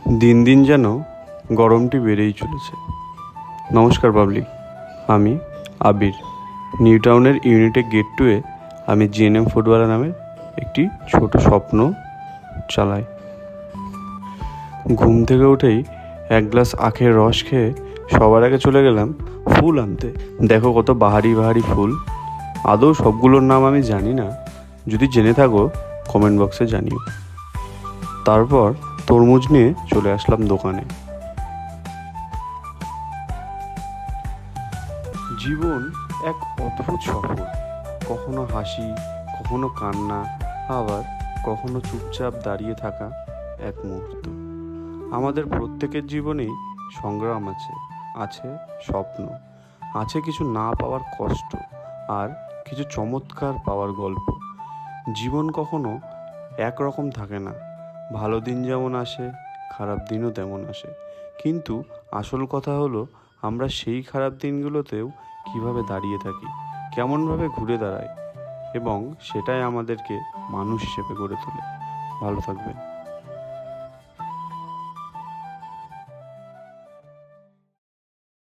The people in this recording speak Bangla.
দিন দিন যেন গরমটি বেড়েই চলেছে। নমস্কার পাবলিক, আমি আবির। নিউ টাউনের ইউনিটেক গেট 2-এ আমি জিএনএম ফুডওয়ালা নামের একটি ছোট স্বপ্ন চালাই। ঘুম থেকে উঠেই এক গ্লাস আখের রস খেয়ে সবার আগে চলে গেলাম ফুল আনতে। দেখো কত বাহারি বাহারি ফুল। আদৌ সবগুলোর নাম আমি জানি না, যদি জেনে থাকো কমেন্ট বক্সে জানিও। তারপর তরমুজ নিয়ে চলে আসলাম দোকানে। জীবন এক অদ্ভুত সফর, কখনো হাসি, কখনো কান্না, আবার কখনো চুপচাপ দাঁড়িয়ে থাকা এক মুহূর্ত। আমাদের প্রত্যেকের জীবনেই সংগ্রাম আছে, আছে স্বপ্ন, আছে কিছু না পাওয়ার কষ্ট, আর কিছু চমৎকার পাওয়ার গল্প। জীবন কখনো একরকম থাকে না, ভালো দিন যেমন আসে খারাপ দিনও তেমন আসে, কিন্তু আসল কথা হলো আমরা সেই খারাপ দিনগুলোতেও কিভাবে দাঁড়িয়ে থাকি, কেমনভাবে ঘুরে দাঁড়াই, এবং সেটাই আমাদেরকে মানুষ হিসেবে গড়ে তোলে। ভালো থাকবেন।